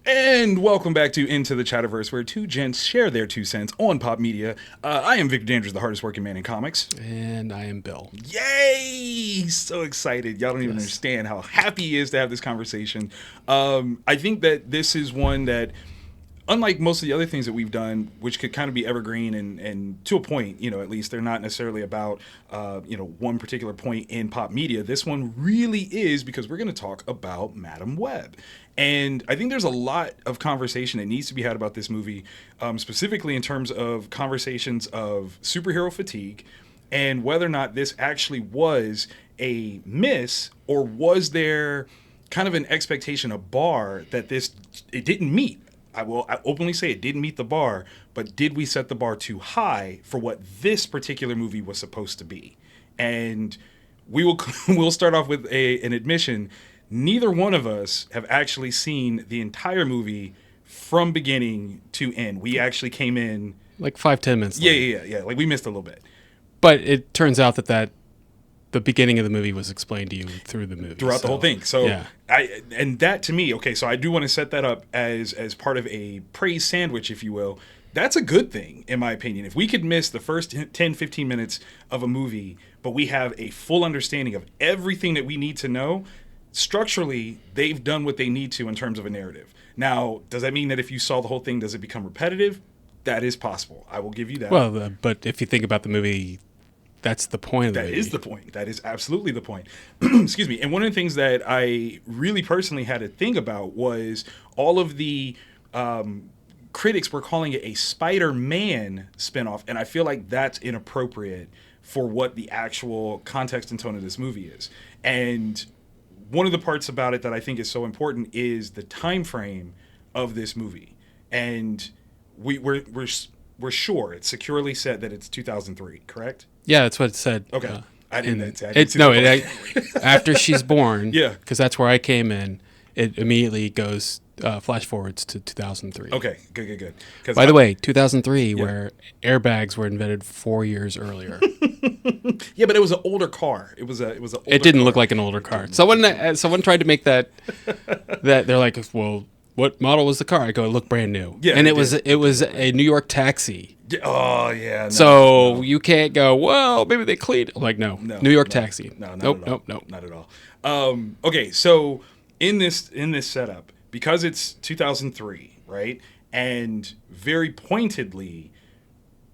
And welcome back to Into the Chatterverse, where two gents share their 2 cents on pop media. I am Victor Dandridge, the hardest working man in comics. And I am Bill. Yay! So excited. Y'all don't even understand how happy he is to have this conversation. I think that this is one that, unlike most of the other things that we've done, which could kind of be evergreen and to a point, at least they're not necessarily about, one particular point in pop media. This one really is because we're going to talk about Madam Web. And I think there's a lot of conversation that needs to be had about this movie, specifically in terms of conversations of superhero fatigue and whether or not this actually was a miss, or was there kind of an expectation, a bar that it didn't meet. I openly say it didn't meet the bar, but did we set the bar too high for what this particular movie was supposed to be? And we'll start off with an admission. Neither one of us have actually seen the entire movie from beginning to end. We actually came in like 5-10 minutes late. Yeah. Like, we missed a little bit. But it turns out that the beginning of the movie was explained to you through the movie. Throughout the whole thing. So, yeah. And that to me, okay, so I do want to set that up as part of a praise sandwich, if you will. That's a good thing, in my opinion. If we could miss the first 10, 15 minutes of a movie, but we have a full understanding of everything that we need to know, structurally, they've done what they need to in terms of a narrative. Now, does that mean that if you saw the whole thing, does it become repetitive? That is possible. I will give you that. Well, but if you think about the movie, that's the point of the movie. That is the point. That is absolutely the point. Excuse me. And one of the things that I really personally had to think about was all of the critics were calling it a Spider-Man spinoff, and I feel like that's inappropriate for what the actual context and tone of this movie is. And one of the parts about it that I think is so important is the time frame of this movie. And we're sure it's securely said that it's 2003, correct? Yeah, that's what it said. Okay. After she's born, yeah, because that's where I came in, it immediately goes flash forwards to 2003. Okay, good. By the way, 2003, where airbags were invented 4 years earlier. Yeah, but it was an older car. It was an older It didn't car. look like an older car. Someone tried to make that they're like, well, what model was the car? I go, it looked brand new. Yeah, and it was a New York taxi. Oh yeah. No. You can't go, well, maybe they cleaned it. Like, no. New York taxi. No, nope, not at all. Okay, so in this setup, because it's 2003, right? And very pointedly,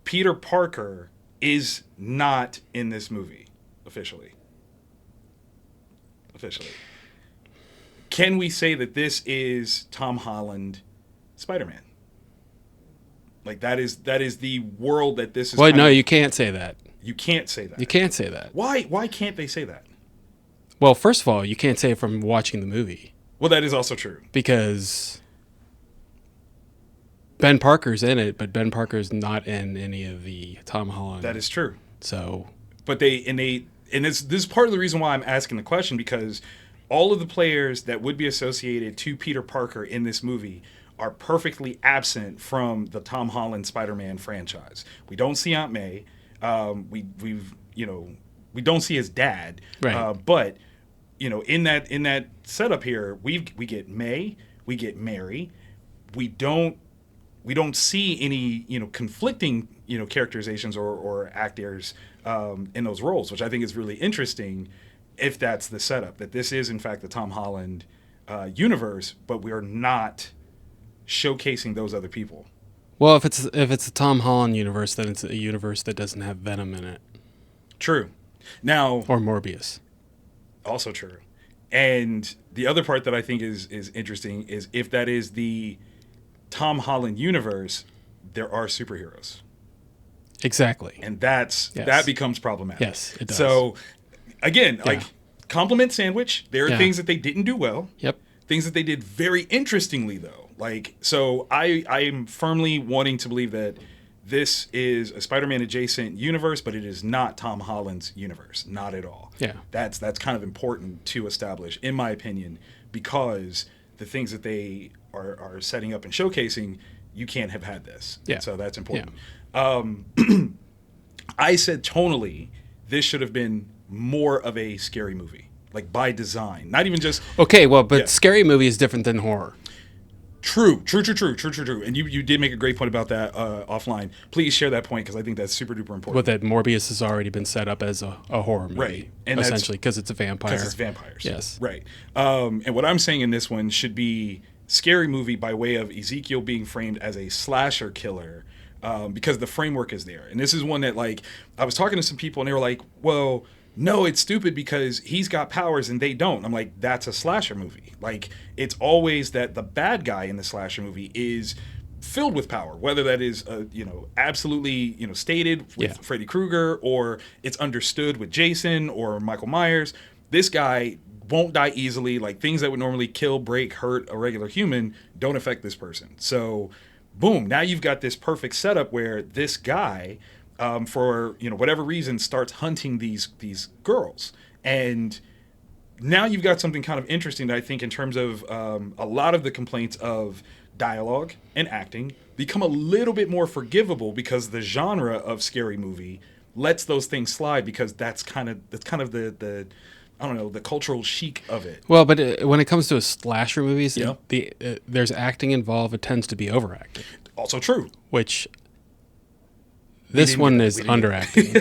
Peter Parker is not in this movie officially. Can we say that this is Tom Holland Spider-Man? Like, that is the world that this is. Well, no, you can't say that. You can't say that. You can't say that. Why can't they say that? Well, first of all, you can't say it from watching the movie. Well, that is also true. Because Ben Parker's in it, but Ben Parker's not in any of the Tom Holland. That is true. So, but this is part of the reason why I'm asking the question, because all of the players that would be associated to Peter Parker in this movie are perfectly absent from the Tom Holland Spider-Man franchise. We don't see Aunt May. We don't see his dad. Right. But in that setup here, we get May, we get Mary. We don't see any conflicting characterizations or actors in those roles, which I think is really interesting. If that's the setup, that this is in fact the Tom Holland universe, but we are not showcasing those other people. Well, if it's a Tom Holland universe, then it's a universe that doesn't have Venom in it. True. Now, or Morbius. Also true. And the other part that I think is interesting is if that is the Tom Holland universe, there are superheroes. Exactly. And that becomes problematic. Yes, it does. So again, compliment sandwich. There are things that they didn't do well. Yep. Things that they did very interestingly, though. So I am firmly wanting to believe that this is a Spider-Man adjacent universe, but it is not Tom Holland's universe. Not at all. Yeah. That's kind of important to establish, in my opinion, because the things that they are setting up and showcasing, you can't have had this. Yeah. So that's important. Yeah. I said tonally, this should have been more of a scary movie, like by design. Not even just... Okay, well, but scary movie is different than horror. True. And you did make a great point about that offline. Please share that point because I think that's super duper important. But that Morbius has already been set up as a horror movie, Right. And essentially because it's a vampire. Because it's vampires. Yes. Right. And what I'm saying in this one should be scary movie by way of Ezekiel being framed as a slasher killer. Because the framework is there. And this is one that, like, I was talking to some people and they were like, well, no, it's stupid because he's got powers and they don't. I'm like, that's a slasher movie. Like, it's always that the bad guy in the slasher movie is filled with power, whether that is, absolutely, stated with Freddy Krueger, or it's understood with Jason or Michael Myers. This guy won't die easily. Like, things that would normally kill, break, hurt a regular human don't affect this person. So, boom, now you've got this perfect setup where this guy, for whatever reason, starts hunting these girls. And now you've got something kind of interesting that I think in terms of a lot of the complaints of dialogue and acting become a little bit more forgivable because the genre of scary movie lets those things slide because that's kind of the I don't know, the cultural chic of it. Well, but when it comes to slasher movies, there's acting involved. It tends to be overacting. Also true. Which this one is underacting.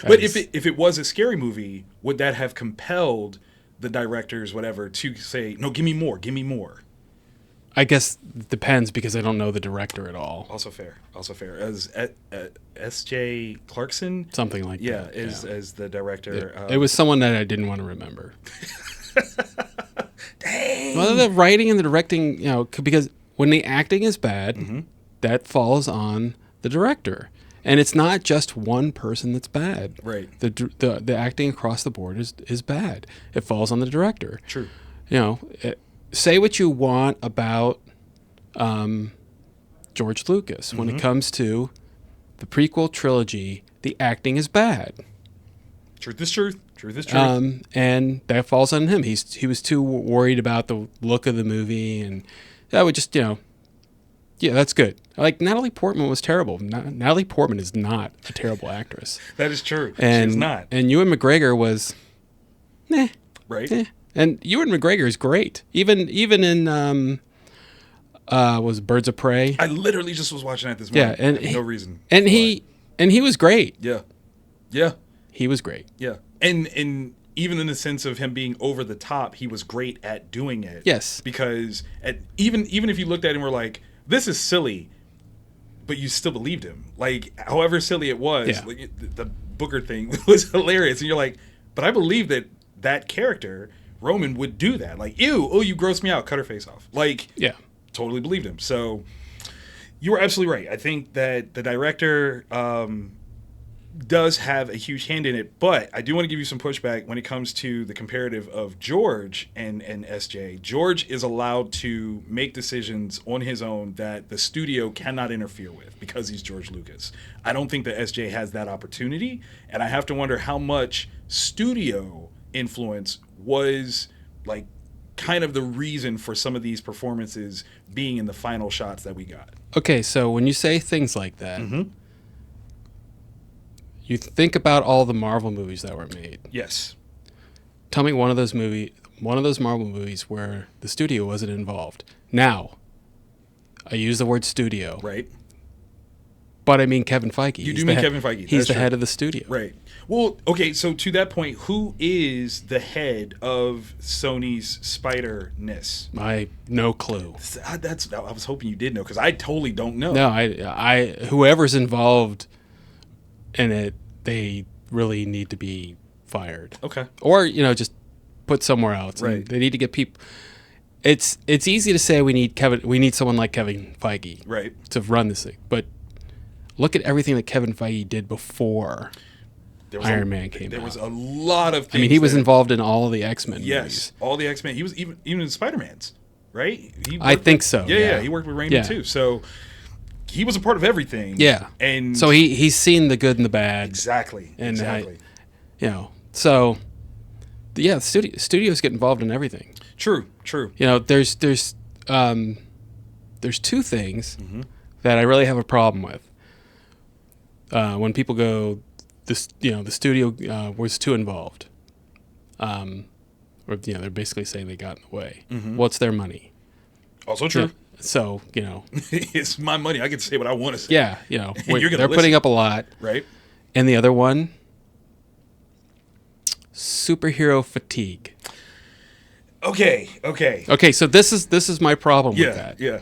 But if it was a scary movie, would that have compelled the directors, whatever, to say, no, give me more. I guess it depends because I don't know the director at all. Also fair. As S.J. Clarkson? Something like that. As the director. It was someone that I didn't want to remember. Dang. Well, the writing and the directing, because when the acting is bad, that falls on the director. And it's not just one person that's bad. Right. The acting across the board is bad. It falls on the director. True. Say what you want about George Lucas. When it comes to the prequel trilogy, the acting is bad. Truth is truth. And that falls on him. He was too worried about the look of the movie, and that would just, that's good. Like, Natalie Portman was terrible. Natalie Portman is not a terrible actress. That is true. And, she's not. And Ewan McGregor was, Right. And Ewan McGregor is great. Even in was Birds of Prey. I literally just was watching that this morning. Yeah, and no reason. And he was great. Yeah. He was great. Yeah. And even in the sense of him being over the top, he was great at doing it. Yes. Because even if you looked at him and were like, this is silly, but you still believed him. Like, however silly it was, like, the Booker thing was hilarious. And you're like, but I believe that character, Roman, would do that. Like, ew, oh, you grossed me out, cut her face off. Like, totally believed him. So you were absolutely right. I think that the director does have a huge hand in it, but I do want to give you some pushback when it comes to the comparative of George and SJ. George is allowed to make decisions on his own that the studio cannot interfere with because he's George Lucas. I don't think that SJ has that opportunity, and I have to wonder how much studio influence was, like, kind of the reason for some of these performances being in the final shots that we got. Okay, so when you say things like that, you think about all the Marvel movies that were made. Yes. Tell me one of those Marvel movies where the studio wasn't involved. Now, I use the word studio. Right. But I mean Kevin Feige. You do mean Kevin Feige. He's the head of the studio. Right. Well, okay, so to that point, who is the head of Sony's Spider-ness? No clue. I was hoping you did know, because I totally don't know. No, I whoever's involved in it, they really need to be fired. Okay. Or, just put somewhere else. Right. They need to get people. It's easy to say we need someone like Kevin Feige. Right. To run this thing, but look at everything that Kevin Feige did before Iron Man came out. There was a lot of things. I mean, he was involved in all of the X-Men movies. Yes, all the X-Men. He was even in Spider-Man's, right? I think so. Yeah, he worked with Raimi too. So he was a part of everything. Yeah. And so he's seen the good and the bad. Exactly. And exactly. So yeah, studios get involved in everything. True. There's two things that I really have a problem with. When people go, the studio was too involved, or they're basically saying they got in the way. Well, it's their money. Also true. So, It's my money. I get to say what I want to say. yeah, You're they're gonna putting listen. up a lot. Right? And the other one, superhero fatigue. Okay. Okay, so this is my problem with that. Yeah.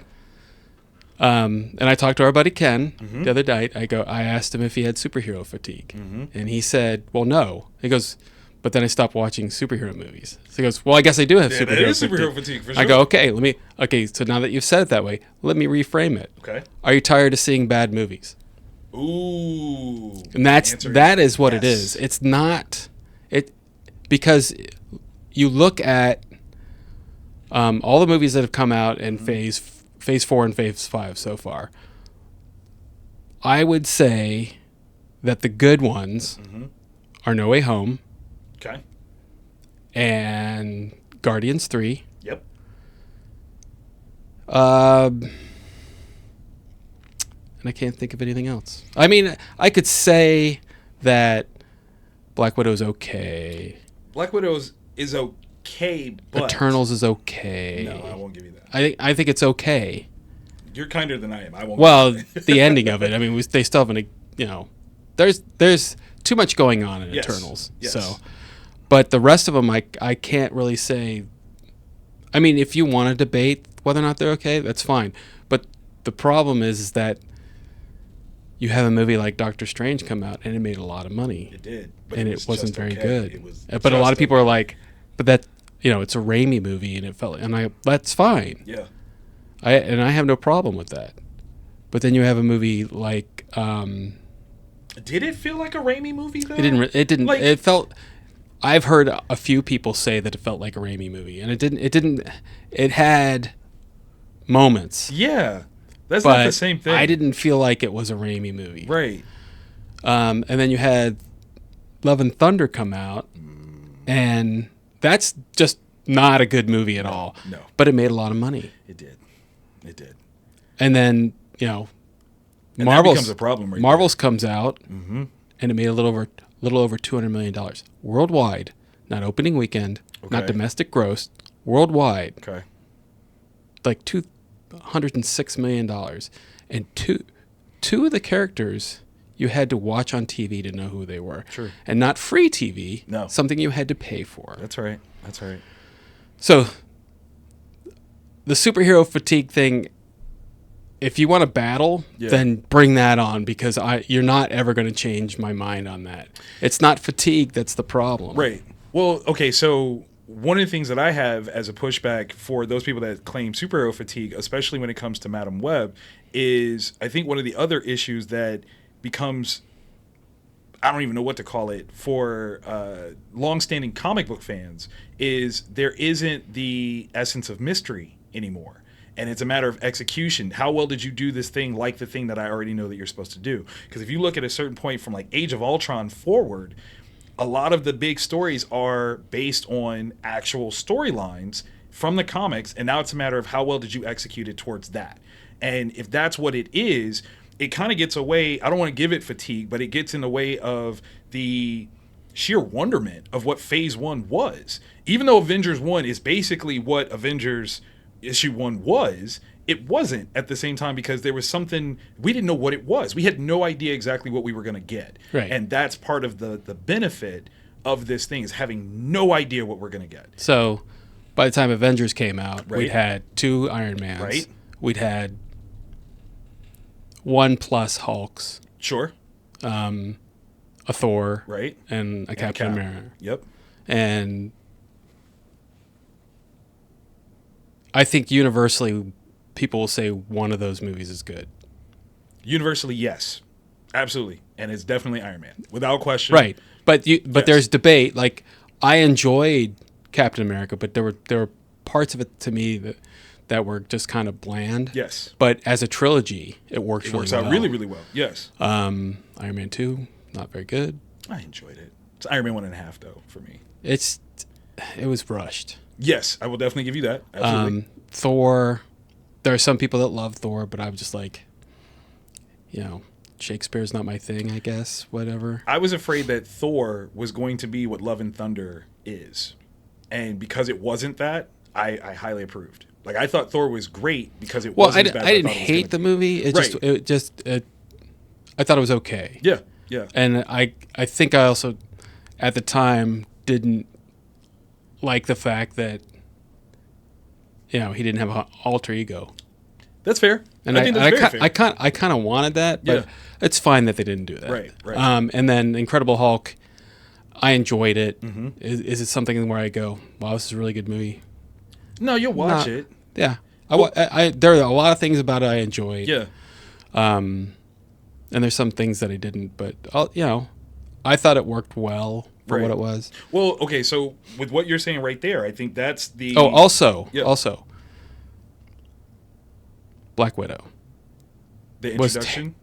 And I talked to our buddy Ken Mm-hmm. the other night. I asked him if he had superhero fatigue, and he said, "Well, no." He goes, "But then I stopped watching superhero movies." So he goes, "Well, I guess I do have Yeah, superhero that is fatigue." superhero fatigue for sure. I go, "Okay, so now that you've said it that way, let me reframe it. Okay. Are you tired of seeing bad movies?" Ooh. And that is what it yes. is. It's not it because you look at all the movies that have come out in phase 4 and phase 5 so far. I would say that the good ones are No Way Home Okay. and Guardians 3. Yep. And I can't think of anything else. I mean, I could say that Black Widow's okay. Black Widow's is okay, but Eternals is okay. No, I won't give you that. I think it's okay. You're kinder than I am. I won't. Well, give you that. the ending of it. I mean, they still haven't. There's too much going on in Yes. Eternals. Yes. So, but the rest of them, I can't really say. I mean, if you want to debate whether or not they're okay, that's fine. But the problem is that you have a movie like Doctor Strange come out and it made a lot of money. It did, and it it was wasn't just very okay. good. It was But a lot just of people okay. are like, but that it's a Raimi movie and it felt, and that's fine. Yeah. I have no problem with that. But then you have a movie like Did it feel like a Raimi movie though? it didn't Like- it felt. I've heard a few people say that it felt like a Raimi movie, and it didn't. It had moments, Yeah. That's but not the same thing. I didn't feel like it was a Raimi movie. Right. And then you had Love and Thunder come out, and that's just not a good movie at all. No. But it made a lot of money. It did. It did. And then And that Marvel's becomes a problem right Marvel's comes out, Mm-hmm. and it made a little over $200 million worldwide, not opening weekend, not Okay. domestic gross, worldwide, Okay. like $206 million, and two of the characters you had to watch on TV to know who they were, Sure. and not free TV, No. something you had to pay for. That's right. That's right. So the superhero fatigue thing, if you want to battle, Yeah. then bring that on, because you're not ever going to change my mind on that. It's not fatigue that's the problem. Right. Well, okay, so one of the things that I have as a pushback for those people that claim superhero fatigue, especially when it comes to Madam Web, is I think one of the other issues that becomes, I don't even know what to call it, for longstanding comic book fans, is there isn't the essence of mystery anymore. And it's a matter of execution. How well did you do this thing like the thing that I already know that you're supposed to do? Because if you look at a certain point from like Age of Ultron forward, a lot of the big stories are based on actual storylines from the comics, and now it's a matter of how well did you execute it towards that. And if that's what it is, it kind of gets away, I don't want to give it fatigue, but it gets in the way of the sheer wonderment of what Phase 1 was. Even though Avengers 1 is basically what Avengers Issue 1 was, it wasn't at the same time, because there was something, we didn't know what it was. We had no idea exactly what we were going to get. Right. And that's part of the benefit of this thing, is having no idea what we're going to get. So by the time Avengers came out, Right. we'd had 2 Iron Mans. Right. We'd had 1+ Hulks, Sure. a Thor, Right. and a Captain Cap. America. Yep. And I think universally people will say one of those movies is good. Universally, yes. Absolutely. And it's definitely Iron Man, without question. Right. But Yes. there's debate. Like, I enjoyed Captain America, but there were parts of it to me that were just kind of bland. Yes. But as a trilogy, it works It really works well. out really, really well. Yes. Iron Man 2, not very good. I enjoyed it. It's Iron Man 1.5, though, for me. It was rushed. Yes, I will definitely give you that. Absolutely. Thor, there are some people that love Thor, but I'm just like, Shakespeare's not my thing, I guess, whatever. I was afraid that Thor was going to be what Love and Thunder is. And because it wasn't that, I highly approved. Like I thought Thor was great because it Well, wasn't as bad as I I didn't thought it was hate gonna the be. movie. I thought it was okay. Yeah, yeah. And I think I also, at the time, didn't like the fact that, he didn't have an alter ego. That's fair. And I think that's very fair. I kind of wanted that, but Yeah. it's fine that they didn't do that. Right, right. And then Incredible Hulk, I enjoyed it. Mm-hmm. Is it something where I go, wow, this is a really good movie? No, you'll watch it. Yeah. There are a lot of things about it I enjoyed. Yeah. And there's some things that I didn't, but I thought it worked well for Right. what it was. Well, okay, so with what you're saying right there, I think that's the... Oh, also, Yeah. Black Widow. The introduction?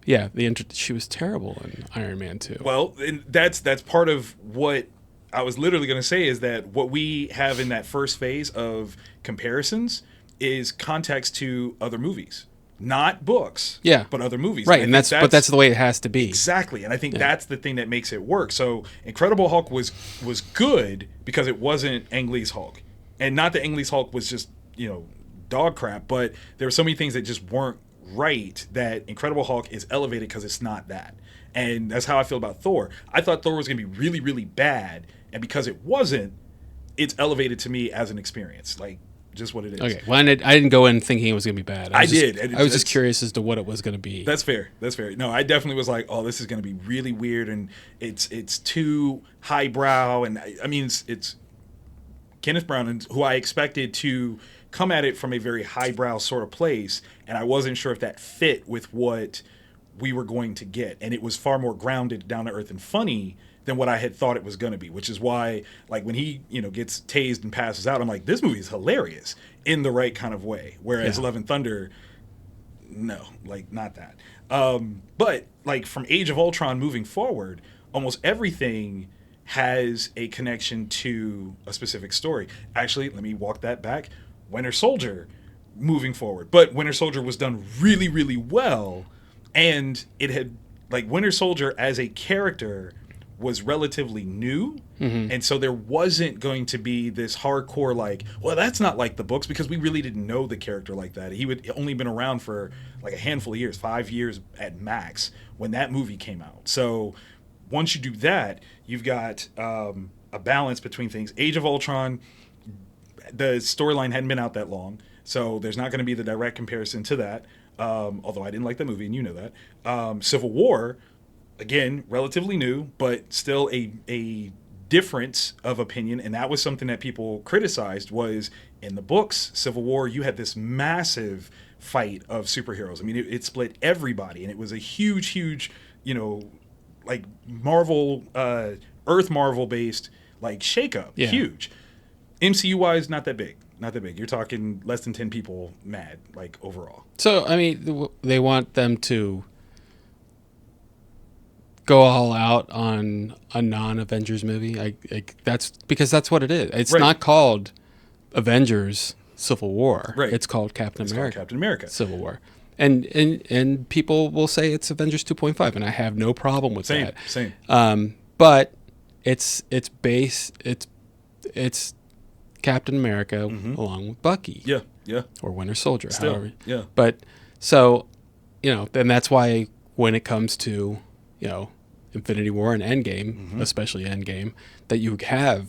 She was terrible in Iron Man 2. Well, and that's part of what I was literally going to say is that what we have in that first phase of comparisons is context to other movies. Not books, Yeah. but other movies. Right, and that's the way it has to be. Exactly, and I think that's the thing that makes it work. So Incredible Hulk was good because it wasn't Ang Lee's Hulk. And not that Ang Lee's Hulk was just, dog crap, but there were so many things that just weren't right that Incredible Hulk is elevated because it's not that. And that's how I feel about Thor. I thought Thor was going to be really, really bad, and because it wasn't, it's elevated to me as an experience. Like, just what it is. Okay. Well, I didn't go in thinking it was going to be bad. I did. I was just curious as to what it was going to be. That's fair. No, I definitely was like, oh, this is going to be really weird, and it's too highbrow, and I mean, it's Kenneth Branagh, who I expected to come at it from a very highbrow sort of place, and I wasn't sure if that fit with what we were going to get, and it was far more grounded, down to earth, and funny than what I had thought it was going to be, which is why, like, when he, gets tased and passes out, I'm like, this movie is hilarious in the right kind of way. Whereas Love and Thunder, no, like, not that. But, like, from Age of Ultron moving forward, almost everything has a connection to a specific story. Actually, let me walk that back. Winter Soldier moving forward. But Winter Soldier was done really, really well, and it had, like, Winter Soldier as a character was relatively new, and so there wasn't going to be this hardcore like, well, that's not like the books, because we really didn't know the character like that. He would only been around for like a handful of years, 5 years at max, when that movie came out. So once you do that, you've got a balance between things. Age of Ultron, the storyline hadn't been out that long, so there's not going to be the direct comparison to that, although I didn't like the movie, and you know that. Civil War, again, relatively new, but still a difference of opinion, and that was something that people criticized. Was in the books, Civil War, you had this massive fight of superheroes. I mean, it split everybody, and it was a huge, like Marvel, Earth Marvel based like shakeup, huge. MCU wise, not that big. You're talking less than 10 people mad, like, overall. So, I mean, they want them to go all out on a non-Avengers movie. That's because that's what it is. It's not called Avengers Civil War. Right. It's called Captain America. Called Captain America Civil War. And people will say it's Avengers 2.5, and I have no problem with that. Same. But it's Captain America along with Bucky. Yeah. Or Winter Soldier. Still, however. yeah. But so, then that's why when it comes to, Infinity War and Endgame, especially Endgame, that you have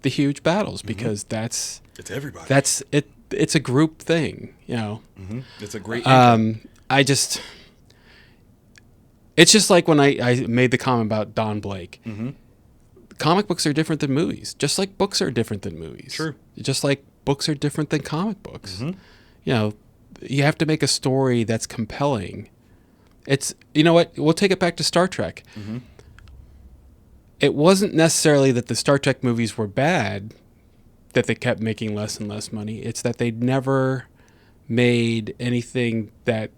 the huge battles, because it's everybody. That's it. It's a group thing, It's a great. It's just like when I made the comment about Don Blake. Comic books are different than movies, just like books are different than movies. True. Just like books are different than comic books. You have to make a story that's compelling. It's, what, we'll take it back to Star Trek. It wasn't necessarily that the Star Trek movies were bad, that they kept making less and less money. It's that they never made anything that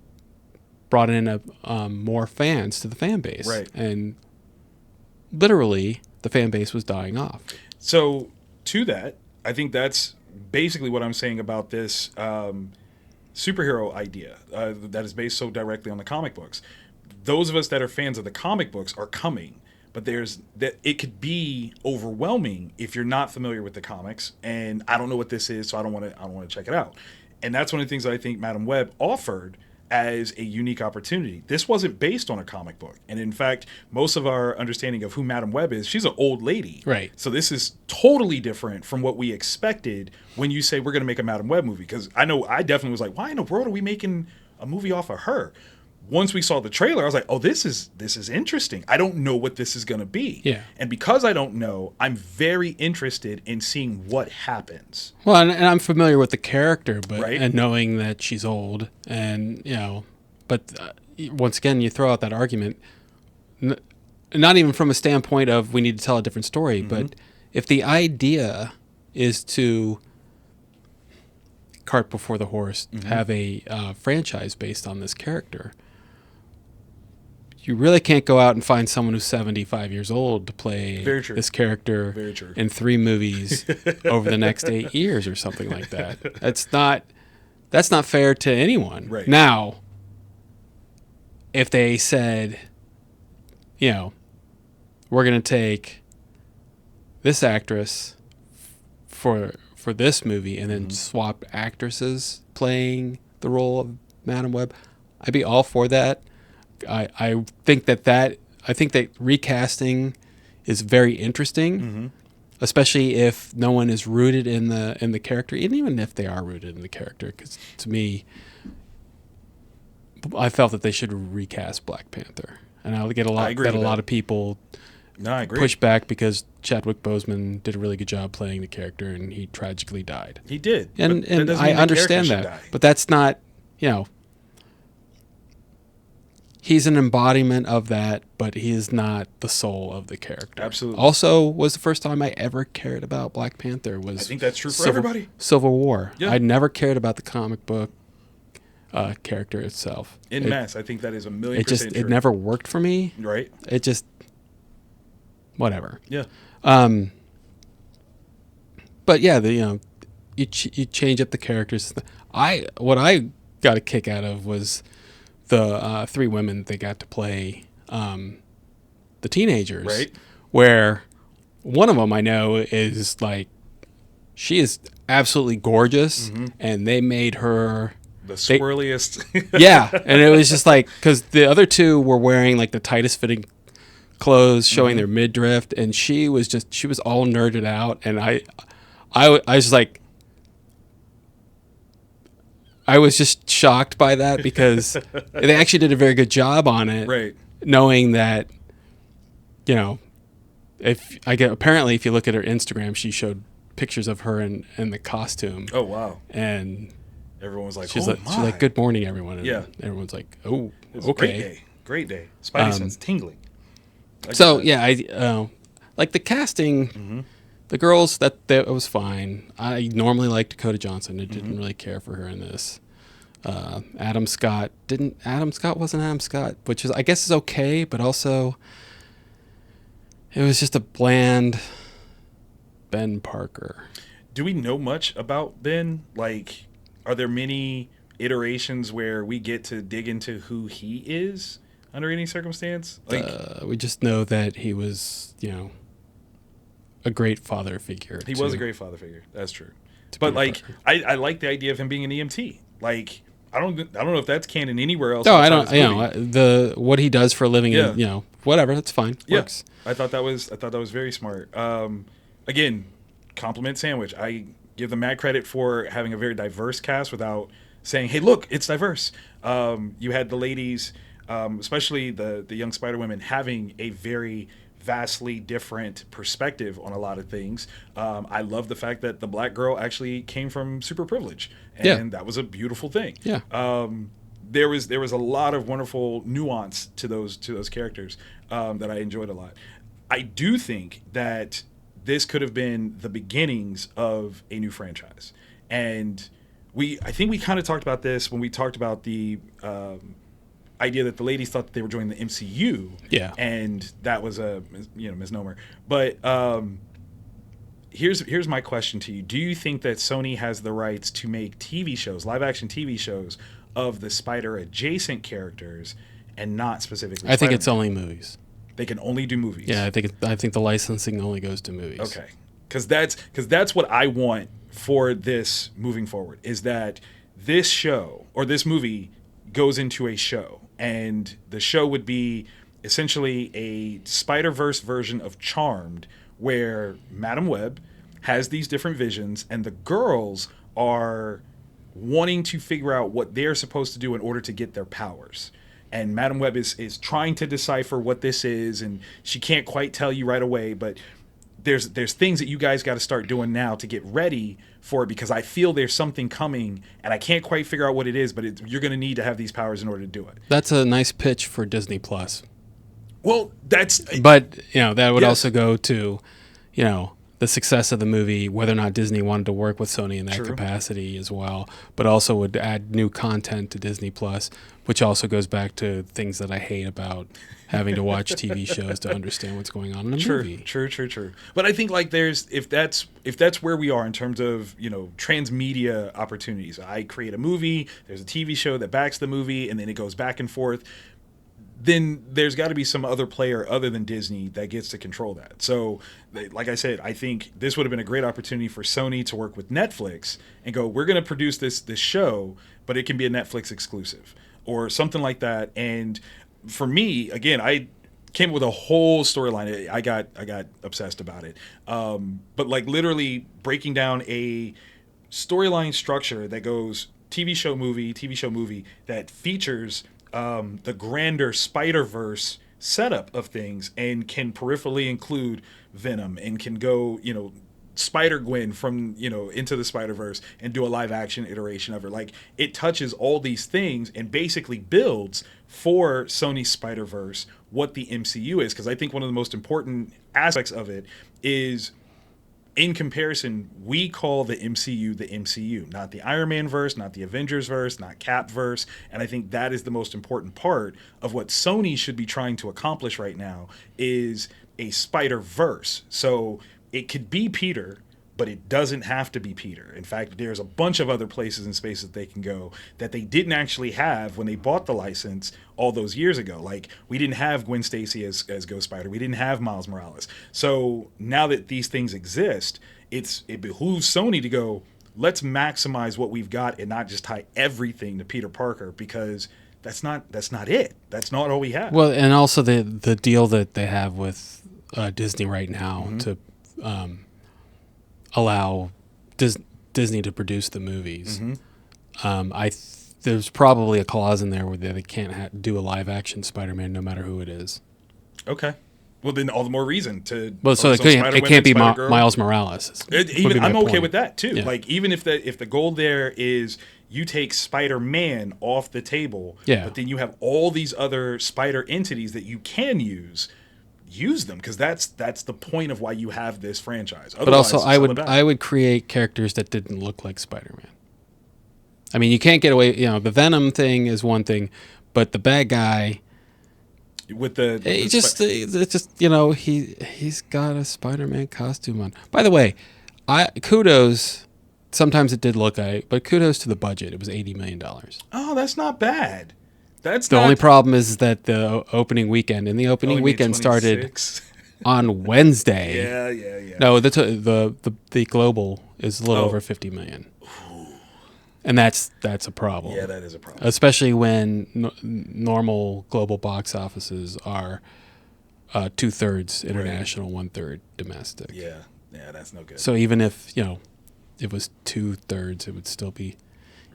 brought in more fans to the fan base. Right. And literally, the fan base was dying off. So, to that, I think that's basically what I'm saying about this superhero idea that is based so directly on the comic books. Those of us that are fans of the comic books are coming, but it could be overwhelming if you're not familiar with the comics, and I don't know what this is, so I don't want to check it out. And that's one of the things that I think Madam Web offered as a unique opportunity. This wasn't based on a comic book. And in fact, most of our understanding of who Madam Web is, she's an old lady. Right. So this is totally different from what we expected when you say we're going to make a Madam Web movie. Because I know I definitely was like, why in the world are we making a movie off of her? Once we saw the trailer, I was like, oh, this is interesting. I don't know what this is going to be. Yeah. And because I don't know, I'm very interested in seeing what happens. Well, and I'm familiar with the character, but Right. and knowing that she's old, and but once again, you throw out that argument, not even from a standpoint of we need to tell a different story, but if the idea is to cart before the horse, have a franchise based on this character, you really can't go out and find someone who's 75 years old to play this character in 3 movies over the next 8 years or something like that. That's not fair to anyone. Right. Now, if they said, we're going to take this actress for this movie and then swap actresses playing the role of Madam Web, I'd be all for that. I think that recasting is very interesting, especially if no one is rooted in the character, and even if they are rooted in the character. Because to me, I felt that they should recast Black Panther, and I get a lot of people push back because Chadwick Boseman did a really good job playing the character, and he tragically died. He did, and I understand that, but that's not He's an embodiment of that, but he is not the soul of the character. Absolutely. Also, was the first time I ever cared about Black Panther. I think that's true for everybody. Civil War. Yeah. I never cared about the comic book character itself. I think that is 1,000,000% true. It never worked for me. Right. It just, whatever. Yeah. But yeah, you change up the characters. What I got a kick out of was the 3 women they got to play the teenagers, right? Where one of them I know is like, she is absolutely gorgeous, and they made her the squirreliest. Yeah, and it was just like, because the other 2 were wearing like the tightest fitting clothes, showing their midriff, and she was all nerded out, and I was like, I was just shocked by that because they actually did a very good job on it. Right. Knowing that, apparently if you look at her Instagram, she showed pictures of her in the costume. Oh, wow. And everyone was like, she's like, good morning, everyone. And everyone's like, oh, okay. Great day. Spidey sense tingling. I like the casting. The girls, that was fine. I normally like Dakota Johnson. I didn't really care for her in this. Adam Scott wasn't Adam Scott, which is, I guess, is okay, but also it was just a bland Ben Parker. Do we know much about Ben? Like, are there many iterations where we get to dig into who he is under any circumstance? Like, we just know that he was, a great father figure. He was a great father figure. That's true. But like, I like the idea of him being an EMT. Like, I don't know if that's canon anywhere else. No, I don't. What he does for a living, whatever. That's fine. Works. I thought that was very smart. Again, compliment sandwich. I give them mad credit for having a very diverse cast without saying, "Hey, look, it's diverse." You had the ladies, especially the young Spider Women, having a very vastly different perspective on a lot of things. I love the fact that the black girl actually came from super privilege, and that was a beautiful thing. Yeah. There was a lot of wonderful nuance to those characters that I enjoyed a lot. I do think that this could have been the beginnings of a new franchise, and I think we kind of talked about this when we talked about the idea that the ladies thought that they were joining the MCU. Yeah. And that was a misnomer. But here's my question to you. Do you think that Sony has the rights to make TV shows, live action TV shows, of the Spider adjacent characters and not specifically I think Spider-Man? it's only movies. They can only do movies. Yeah, I think the licensing only goes to movies. Okay. Because that's what I want for this moving forward, is that this show or this movie goes into a show, and the show would be essentially a Spider-Verse version of Charmed, where Madam Web has these different visions, and the girls are wanting to figure out what they're supposed to do in order to get their powers. And Madam Web is trying to decipher what this is, and she can't quite tell you right away, but there's things that you guys got to start doing now to get ready for it, because I feel there's something coming, and I can't quite figure out what it is, but you're going to need to have these powers in order to do it. That's a nice pitch for Disney Plus. Well, but that would yes. also go to, the success of the movie, whether or not Disney wanted to work with Sony in that capacity as well, but also would add new content to Disney Plus, which also goes back to things that I hate about having to watch TV shows to understand what's going on in a movie. True. But I think like if that's where we are in terms of, transmedia opportunities. I create a movie, there's a TV show that backs the movie, and then it goes back and forth. Then there's got to be some other player other than Disney that gets to control that. So, like I said, I think this would have been a great opportunity for Sony to work with Netflix and go, we're going to produce this show, but it can be a Netflix exclusive or something like that. And for me, again, I came up with a whole storyline. I got obsessed about it. But like literally breaking down a storyline structure that goes TV show movie that features the grander Spiderverse setup of things, and can peripherally include Venom, and can go, Spider-Gwen from, Into the Spiderverse and do a live action iteration of her. Like, it touches all these things and basically builds for Sony's Spider-Verse what the MCU is. Because I think one of the most important aspects of it is, in comparison, we call the MCU, not the Iron Man verse, not the Avengers verse, not Cap verse. And I think that is the most important part of what Sony should be trying to accomplish right now, is a Spider-Verse. So it could be Peter, but it doesn't have to be Peter. In fact, there's a bunch of other places and spaces they can go that they didn't actually have when they bought the license all those years ago. Like, we didn't have Gwen Stacy as Ghost Spider. We didn't have Miles Morales. So now that these things exist, it behooves Sony to go, let's maximize what we've got and not just tie everything to Peter Parker, because that's not it. That's not all we have. Well, and also the deal that they have with Disney right now to allow Disney to produce the movies. There's probably a clause in there where they can't do a live action Spider-Man no matter who it is. Okay. Well, then all the more reason to. Well, so it can't be Miles Morales. I'm okay with that too. Yeah. Like, even if the goal there is you take Spider-Man off the table, but then you have all these other Spider entities that you can use them, because that's the point of why you have this franchise. Otherwise, but also, I would create characters that didn't look like Spider-Man. I mean, you can't get away. The Venom thing is one thing, but the bad guy with he's got a Spider-Man costume on. By the way, kudos. Sometimes it did look but kudos to the budget. It was $80 million. Oh, that's not bad. The only problem is that the opening weekend, and the opening weekend started on Wednesday. Yeah. No, the global is a little over 50 million. And that's a problem. Yeah, that is a problem. Especially when normal global box offices are 2/3 international, 1/3 domestic. Yeah, that's no good. So even if, it was 2/3, it would still be,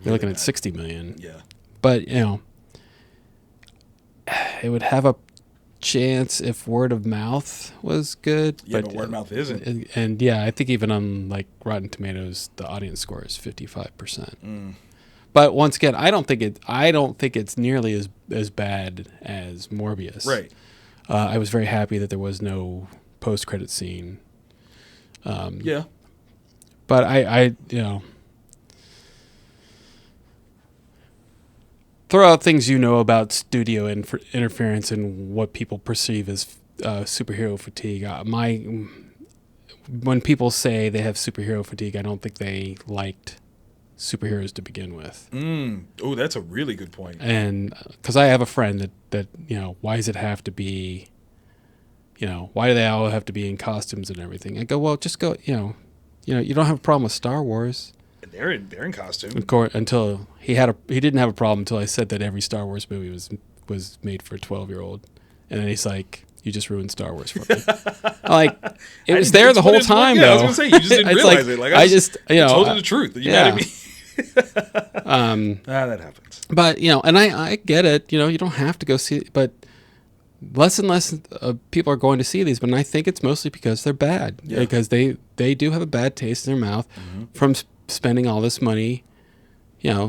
you're looking at 60 million. Yeah. But, it would have a chance if word of mouth was good. Yeah, but word of mouth isn't. And I think even on like Rotten Tomatoes, the audience score is 55%. But once again, I don't think it's nearly as bad as Morbius. Right. I was very happy that there was no post-credit scene. Yeah. But I throw out things about studio interference and what people perceive as superhero fatigue. When people say they have superhero fatigue, I don't think they liked superheroes to begin with. Oh, that's a really good point. And because I have a friend that why does it have to be, why do they all have to be in costumes and everything? I go, well, just go, you don't have a problem with Star Wars. They're in costume. Until he didn't have a problem until I said that every Star Wars movie was made for a 12-year-old, and then he's like, "You just ruined Star Wars for me." Like, it was there the whole time, though. I was gonna say, you just didn't realize it. Like, I just told you the truth. You mad at me? That happens. But and I get it. You don't have to go see it, but less and less people are going to see these. But I think it's mostly because they're bad, because they do have a bad taste in their mouth from spending all this money,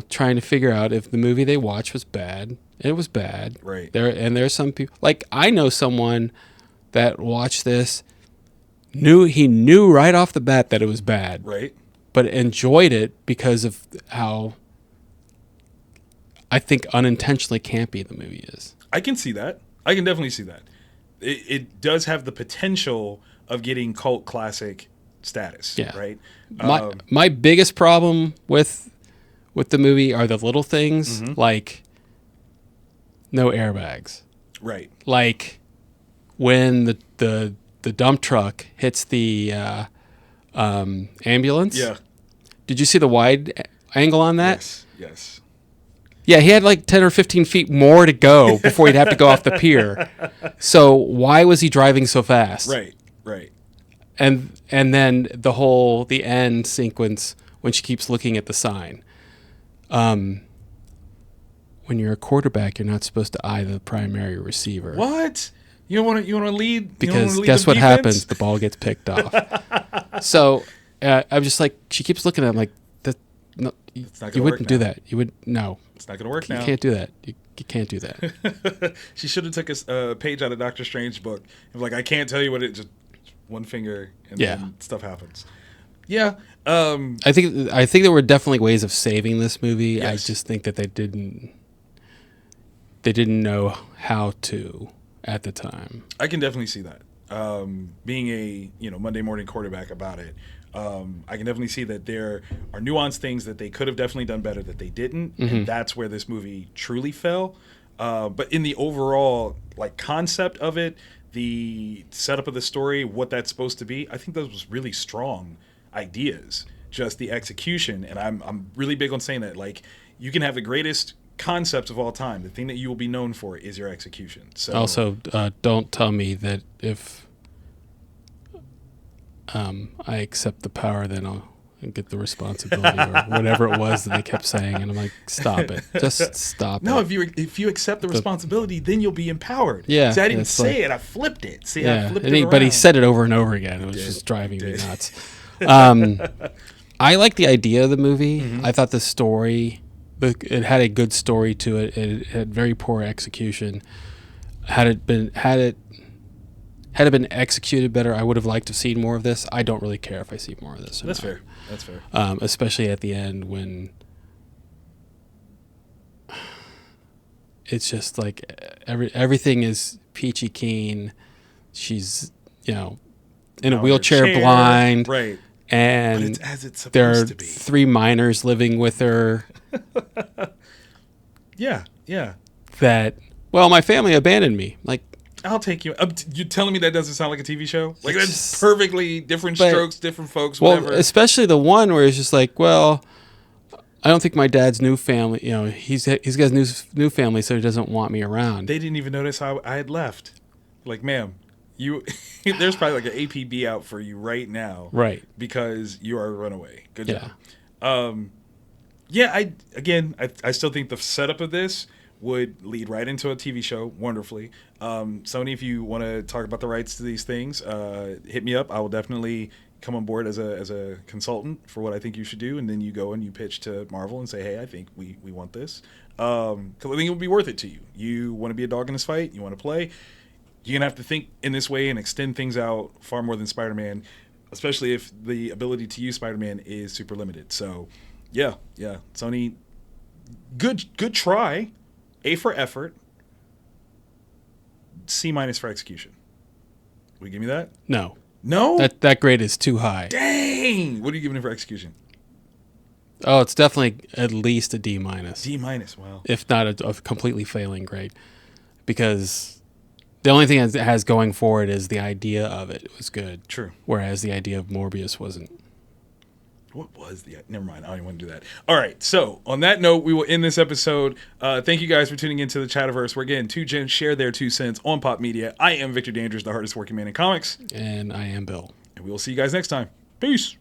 trying to figure out if the movie they watched was bad. It was bad. Right. There's some people, like I know someone that watched this, he knew right off the bat that it was bad. Right. But enjoyed it because of how I think unintentionally campy the movie is. I can see that. I can definitely see that. It does have the potential of getting cult classic status. Yeah. Right. My biggest problem with the movie are the little things, like no airbags. Right. Like when the dump truck hits the ambulance. Yeah. Did you see the wide angle on that? Yes. Yeah, he had like 10 or 15 feet more to go before he'd have to go off the pier. So why was he driving so fast? Right. And then the end sequence when she keeps looking at the sign. When you're a quarterback, you're not supposed to eye the primary receiver. What? You don't want to lead? Because guess what happens? The ball gets picked off. So I'm just like, she keeps looking at him like, no, you wouldn't do that. You would no. It's not going to work now. You can't do that. You can't do that. She should have took a page out of Doctor Strange's book and was like, I can't tell you what it. Just one finger and then stuff happens. Yeah. I think there were definitely ways of saving this movie. Yes. I just think that they didn't know how to at the time. I can definitely see that. Being a Monday morning quarterback about it, I can definitely see that there are nuanced things that they could have definitely done better that they didn't, and that's where this movie truly fell. But in the overall concept of it, the setup of the story, what that's supposed to be, I think those was really strong ideas. Just the execution, and I'm really big on saying that. You can have the greatest concepts of all time. The thing that you will be known for is your execution. So also, don't tell me that if I accept the power, then I'll get the responsibility or whatever it was that they kept saying. And I'm like, stop it. Just stop it. No, if you accept the responsibility, then you'll be empowered. Yeah. See, I didn't say it. I flipped it. See, I flipped it around. But he said it over and over again. It was just driving me nuts. I like the idea of the movie. I thought the story, it had a good story to it. It had very poor execution. Had it been executed better, I would have liked to have seen more of this. I don't really care if I see more of this. That's fair. Especially at the end when it's just like everything is peachy keen. She's in a wheelchair, blind, right? And but it's as it's supposed there are to be. 3 minors living with her. Yeah. That my family abandoned me. Like, I'll take you. You're telling me that doesn't sound like a TV show? That's perfectly different strokes, different folks, whatever. Well, especially the one where it's just like, I don't think my dad's new family, he's got his new family, so he doesn't want me around. They didn't even notice I had left. Like, ma'am, there's probably like an APB out for you right now. Right. Because you are a runaway. Good job. Yeah. I still think the setup of this would lead right into a TV show wonderfully. Sony, if you want to talk about the rights to these things, hit me up. I will definitely come on board as a consultant for what I think you should do, and then you go and you pitch to Marvel and say, hey, I think we want this. Because I think it would be worth it to you. You want to be a dog in this fight, you want to play, you're going to have to think in this way and extend things out far more than Spider-Man, especially if the ability to use Spider-Man is super limited. So, yeah. Sony, good try. A for effort. C- for execution. Will you give me that? No. No? That grade is too high. Dang! What are you giving it for execution? Oh, it's definitely at least a D-. D-, wow. If not a completely failing grade. Because the only thing it has going for it is the idea of it was good. True. Whereas the idea of Morbius wasn't. What was the... Never mind. I don't even want to do that. All right. So on that note, we will end this episode. Thank you guys for tuning into the Chatterverse. Where, again, two gents share their 2 cents on pop media. I am Victor Dandridge, the hardest working man in comics. And I am Bill. And we will see you guys next time. Peace.